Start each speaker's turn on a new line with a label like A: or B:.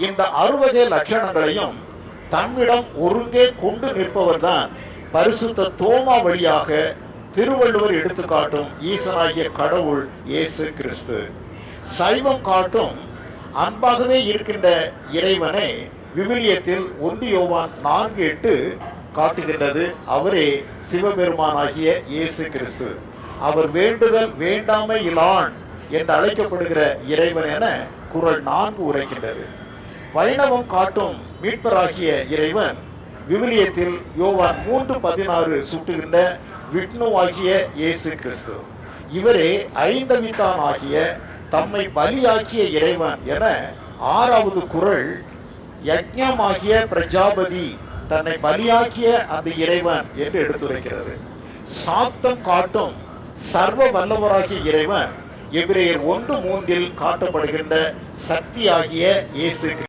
A: இந்த அறுவகை லட்சணங்களையும் தம்மிடம் ஒருங்கே கொண்டு நிற்பவர் தான் பரிசுத்த தோமா வழியாக திருவள்ளுவர் எடுத்துக்காட்டும் ஈசனாகிய கடவுள் இயேசு கிறிஸ்து. சைவம் காட்டும் அன்பாகவே இருக்கின்ற இறைவனை விவிலியத்தில் 1 யோவான் 4:8 காட்டுகின்றது. அவரே சிவபெருமானாகிய இயேசு கிறிஸ்து. அவர் வேண்டுதல் வேண்டாமை இலான் என்று அழைக்கப்படுகிற இறைவன் என குறள் 4 உரைக்கின்றது. வைணவம் காட்டும் மீட்பராகிய இறைவன் விவிலியத்தில் யோவான் 3:16 சுட்டுகின்ற விஷ்ணுவாகிய இயேசு கிறிஸ்து. இவரே ஐந்தவித்தான் ஆகிய தம்மை பலியாக்கிய இறைவன் என 6வது குறள் யஜ்ஞமாகிய பிரஜாபதி தன்னை பலியாக்கிய அந்த இறைவன் என்று எடுத்துரைக்கிறது. சாத்தம் காட்டும் சர்வ வல்லவராகிய இறைவன் எபிரேயர் 1:3 காட்டப்படுகின்ற சக்தியாகிய இயேசு